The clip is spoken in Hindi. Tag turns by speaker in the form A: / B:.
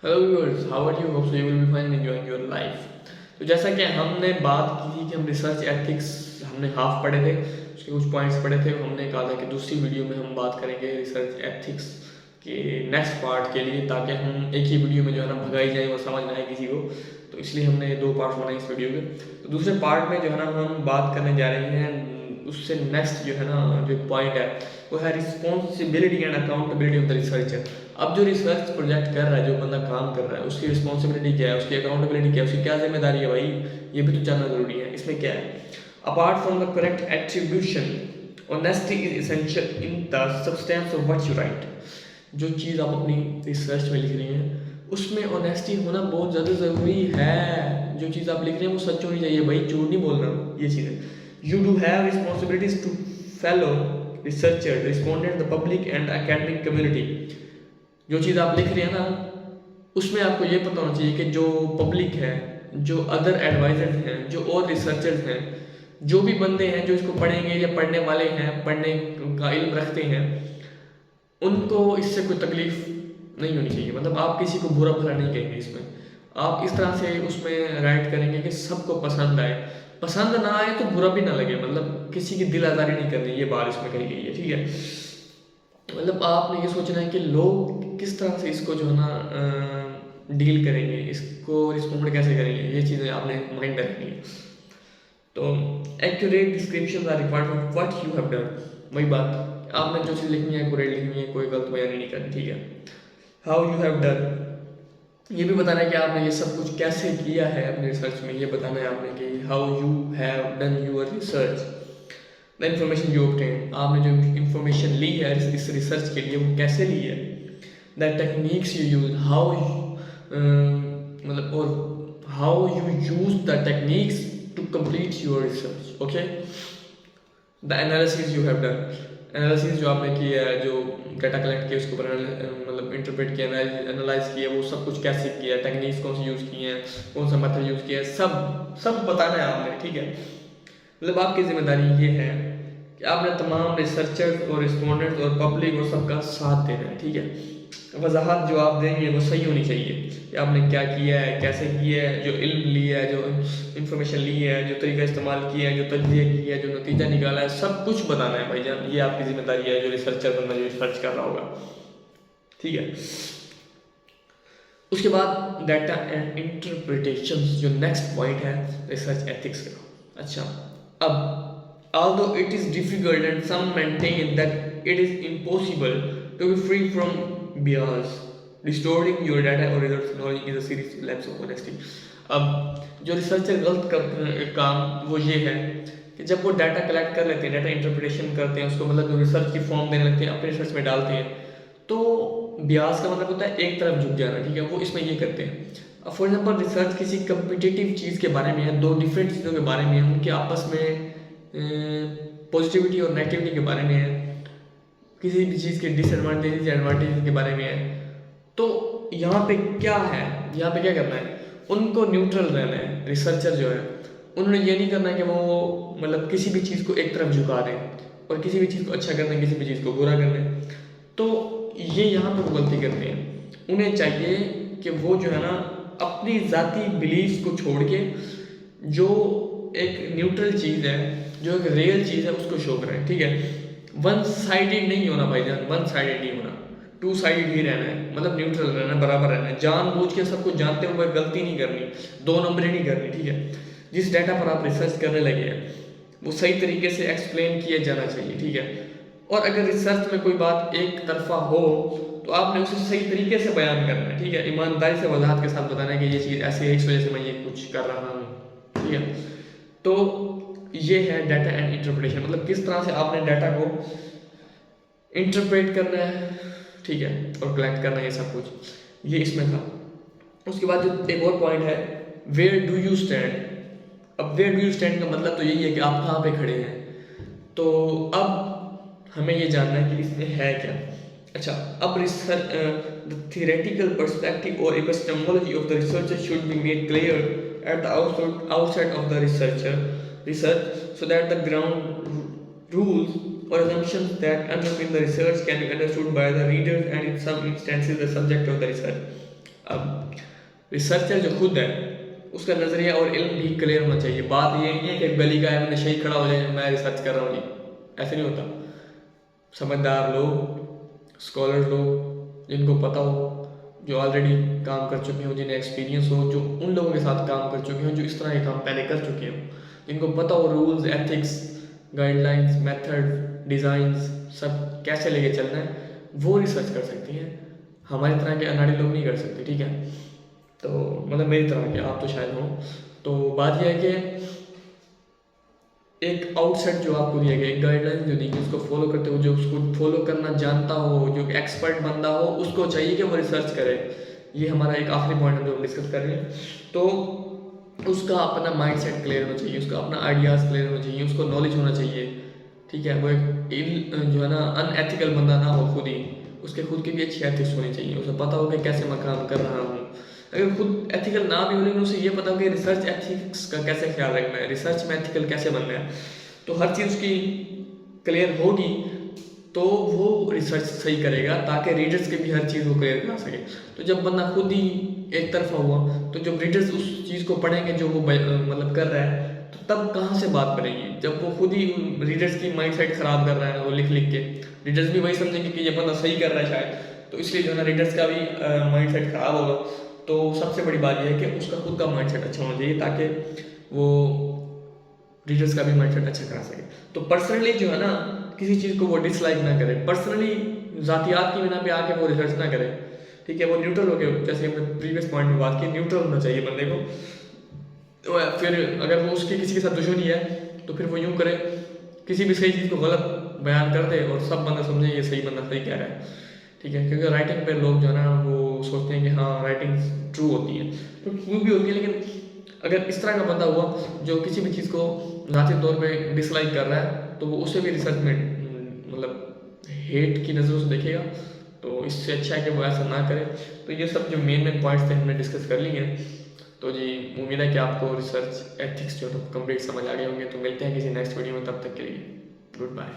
A: Hello viewers, how are you? Hope so you will be fine enjoying your life. तो जैसा कि हमने बात की थी कि हम रिसर्च एथिक्स हमने हाफ पढ़े थे, उसके कुछ पॉइंट्स पढ़े थे। हमने कहा था कि दूसरी वीडियो में हम बात करेंगे रिसर्च एथिक्स के नेक्स्ट पार्ट के लिए, ताकि हम एक ही वीडियो में जो है ना भगाई जाए वो समझ ना आए किसी को। तो इसलिए हमने दो पार्ट बनाए इस वीडियो के। तो दूसरे पार्ट में जो है ना हम बात करने जा रहे हैं, उससे नेक्स्ट जो है ना जो पॉइंट है वो है responsibility and accountability of the researcher. अब जो रिसर्च प्रोजेक्ट कर रहा है, जो बंदा काम कर रहा है, उसकी रिस्पॉन्सिबिलिटी क्या है, उसकी अकाउंटेबिलिटी क्या है, उसकी क्या जिम्मेदारी है भाई, ये भी तो जानना जरूरी है। इसमें क्या है, apart from the correct attribution, honesty is essential in the substance of what you right. जो चीज़ आप अपनी रिसर्च में लिख रही हैं उसमें ऑनेस्टी होना बहुत ज़्यादा ज़रूरी है। जो चीज़ आप लिख रहे हैं वो सच होनी चाहिए भाई, झूठ नहीं बोल रहा हूँ, ये चीज़ है। You do have responsibilities to fellow researchers, respondents, the public and academic community। जो चीज़ आप लिख रहे हैं ना उसमें आपको ये पता होना चाहिए कि जो पब्लिक है, जो अदर एडवाइजर्स हैं, जो और रिसर्चर्स हैं, जो भी बंदे हैं जो इसको पढ़ेंगे या पढ़ने वाले हैं, पढ़ने का इल्म रखते हैं, उनको इससे कोई तकलीफ नहीं होनी चाहिए। मतलब आप किसी को बुरा भला नहीं कहेंगे इसमें, आप इस तरह से उसमें राइट करेंगे कि सबको पसंद आए। पसंद ना आए तो बुरा भी ना लगे, मतलब किसी की दिल आज़ारी नहीं करनी, ये बात इसमें कही गई है, ठीक है। मतलब आपने ये सोचना है कि लोग किस तरह से इसको जो है ना डील करेंगे, इसको रिस्पॉन्ड कैसे करेंगे, ये चीज़ें आपने माइंड रखनी है। तो accurate description are required for what you have done. वही बात, आपने जो चीज़ लिखनी है एक्यूरेट लिखनी है, कोई गलत बयानी नहीं करनी, ठीक है। हाउ यू हैव डन, ये भी बताना है कि आपने ये सब कुछ कैसे किया है अपने रिसर्च में। ये बताना है आपने कि how you have done your research, the information you obtain, आपने जो इंफॉर्मेशन ली है इस रिसर्च के लिए वो कैसे ली है, the techniques you use, how मतलब और how you use the techniques to complete your research, okay. The analysis you have done, analysis जो आपने किया है, जो डाटा कलेक्ट किया उसके ऊपर मतलब इंटरप्रेट किया, एनालाइज किया, वो सब कुछ कैसे किया, टेक्निक्स कौन सी यूज़ किए हैं, कौन सा मेथड यूज़ किया है, सब सब बताना है आपने, ठीक है। मतलब आपकी जिम्मेदारी ये है कि आपने तमाम रिसर्चर्स और रिस्पोंडेंट्स और पब्लिक और सबका साथ देना है, ठीक है। वजाहत जो आप देंगे वो सही होनी चाहिए कि आपने क्या किया है, कैसे किया है, जो इल्म लिया है, जो इंफॉर्मेशन ली है, जो तरीका इस्तेमाल किया है, जो तजज़िया किया है, जो नतीजा निकाला है, सब कुछ बताना है भाईजान। ये आपकी जिम्मेदारी है जो रिसर्चर बंदा जो रिसर्च कर रहा होगा, ठीक है। उसके बाद डाटा एंड इंटरप्रिटेशन, जो नेक्स्ट पॉइंट है रिसर्च एथिक्स का। अच्छा, अब although it is difficult and some maintain that it is impossible to be free from bias, restoring your data or results knowledge is a serious lapse of honesty। अब जो रिसर्चर गलत कर काम वो ये है कि जब वो डाटा कलेक्ट कर लेते हैं, डाटा इंटरप्रिटेशन करते हैं, उसको मतलब जो रिसर्च की फॉर्म देने लगते हैं, अपने रिसर्च में डालते हैं, तो बियास का मतलब होता है एक तरफ झुक जाना, ठीक है। वो इसमें ये करते हैं। फॉर एग्जाम्पल रिसर्च किसी कंपिटिटिव चीज़ के बारे में है, दो डिफरेंट चीज़ों के बारे में है, उनके आपस में पॉजिटिविटी और नेगेटिविटी के बारे में है, किसी भी चीज़ के डिसएडवांटेज एडवांटेज के बारे में है। तो यहाँ पे क्या है, यहाँ पे क्या करना है, उनको न्यूट्रल रहना है। रिसर्चर जो है उन्होंने ये नहीं करना है कि वो मतलब किसी भी चीज़ को एक तरफ झुका दें और किसी भी चीज़ को अच्छा कर दें, किसी भी चीज़ को बुरा कर दें। तो ये यहाँ पे वो गलती करते हैं। उन्हें चाहिए कि वो जो है ना अपनी ज़ाती बिलीव्स को छोड़ के जो एक न्यूट्रल चीज़ है, जो एक रियल चीज़ है, उसको शो करें, ठीक है। वन साइडेड नहीं होना भाईजान, वन साइडेड नहीं होना, टू साइडेड ही रहना है, मतलब न्यूट्रल रहना है, बराबर रहना है। जानबूझ के सब कुछ जानते हुए गलती नहीं करनी, दो नंबरी नहीं करनी, ठीक है। जिस डाटा पर आप रिसर्च करने लगे हैं वो सही तरीके से एक्सप्लेन किया जाना चाहिए, ठीक है। और अगर रिसर्च में कोई बात एक तरफा हो तो आपने उसे सही तरीके से बयान करना है, ठीक है। ईमानदारी से वजाहत के साथ बताना है कि ये चीज़ ऐसी है, इस वजह से मैं ये कुछ कर रहा हूँ, ठीक है। तो ये है डाटा एंड इंटरप्रिटेशन, मतलब किस तरह से आपने डाटा को इंटरप्रेट करना है, ठीक है, और कलेक्ट करना है, ये सब कुछ ये इसमें था। उसके बाद जो एक और पॉइंट है, वेयर डू यू स्टैंड। अब वेयर डू यू स्टैंड का मतलब तो यही है कि आप कहाँ पे खड़े हैं। तो अब हमें ये जानना है कि इसमें है क्या। अच्छा, अब रिसर्च द थियरेटिकल पर्सपेक्टिव और epistemology of the researcher should be made clear at the outset of the research so that the ground rules or assumptions that underpin the research can be understood by the readers and in some instances the subject of the research। अब रिसर्चर जो खुद है उसका नज़रिया और इल्म भी क्लियर होना चाहिए। बात ये नहीं है कि गली का है नशे ही खड़ा हो जाए मैं रिसर्च कर रहा हूँ जी, ऐसे नहीं होता। समझदार लोग, स्कॉलर लोग जिनको पता हो, जो ऑलरेडी काम कर चुके हो, जिन्हें एक्सपीरियंस हो, जो उन लोगों के साथ काम कर चुके हो, जो इस तरह के काम पहले कर चुके हो, जिनको पता हो rules, ethics, guidelines, method, designs सब कैसे लेके चलना है, वो रिसर्च कर सकती हैं। हमारी तरह के अनाड़ी लोग नहीं कर सकते, ठीक है। तो मतलब मेरी तरह के, आप तो शायद हो। तो बात यह है कि एक आउटसेट जो आपको दिया गया, एक गाइडलाइन जो दी गई, उसको फॉलो करते हो, जो उसको फॉलो करना जानता हो, जो एक्सपर्ट बंदा हो, उसको चाहिए कि वो रिसर्च करे। ये हमारा एक आखिरी पॉइंट हम जो डिस्कस कर रहे हैं। तो उसका अपना माइंड सेट क्लियर होना चाहिए, उसका अपना आइडियाज़ क्लियर होना चाहिए, उसको नॉलेज होना चाहिए, ठीक है। वो एक जो है ना अनएथिकल बंदा ना हो, खुद ही उसके खुद की भी अच्छी एथिक्स होनी चाहिए, उसे पता हो कि कैसे मैं काम कर रहा हूँ। अगर खुद एथिकल ना भी हो लेकिन उसे ये पता हो कि रिसर्च एथिक्स का कैसे ख्याल रखना है, रिसर्च में एथिकल कैसे बनना है, तो हर चीज़ उसकी क्लियर होगी तो वो रिसर्च सही करेगा, ताकि रीडर्स के भी हर चीज़ वो क्लियर करा सके। तो जब बंदा खुद ही एक तरफा हुआ तो जब रीडर्स उस चीज़ को पढ़ेंगे जो वो मतलब कर रहा है, तो तब कहाँ से बात करेंगी, जब वो खुद ही रीडर्स की माइंड सेट ख़राब कर रहा है, वो लिख लिख के रीडर्स भी वही समझेंगे कि ये बंदा सही कर रहा है शायद, तो इसलिए जो है ना रीडर्स का भी माइंड सेट ख़राब होगा। तो सबसे बड़ी बात यह है कि उसका खुद का माइंड सेट अच्छा होना चाहिए, ताकि वो रीडर्स का भी माइंड सेट अच्छा करा सके। तो पर्सनली जो है ना किसी चीज़ को वो डिसलाइक ना करे, पर्सनली ज़ातियात की बिना पे आके वो रिसर्च ना करे, ठीक है। वो न्यूट्रल हो गया, जैसे हमने प्रीवियस पॉइंट में बात की, न्यूट्रल होना चाहिए बंदे को। तो फिर अगर वो उसकी किसी के साथ दुश्मनी है तो फिर वो यूँ करे, किसी भी सही चीज़ को गलत बयान कर दे और सब बंदा समझे ये सही बंदा सही कह रहा है, ठीक है। क्योंकि राइटिंग पे लोग जो है ना वो सोचते हैं कि हाँ राइटिंग ट्रू होती है, तो ट्रू भी होती है, लेकिन अगर इस तरह का बंदा हुआ जो किसी भी चीज़ को ज़ाती तौर पे डिसलाइक कर रहा है, तो वो उसे भी रिसर्च में मतलब हेट की नज़रों से देखेगा। तो इससे अच्छा है कि वो ऐसा ना करे। तो ये सब जो मेन पॉइंट्स थे हमने डिस्कस कर लिए हैं। तो जी उम्मीद है कि आपको रिसर्च एथिक्स जो है कंप्लीट समझ आ गए होंगे। तो मिलते हैं किसी नेक्स्ट वीडियो में, तब तक के लिए गुड बाय।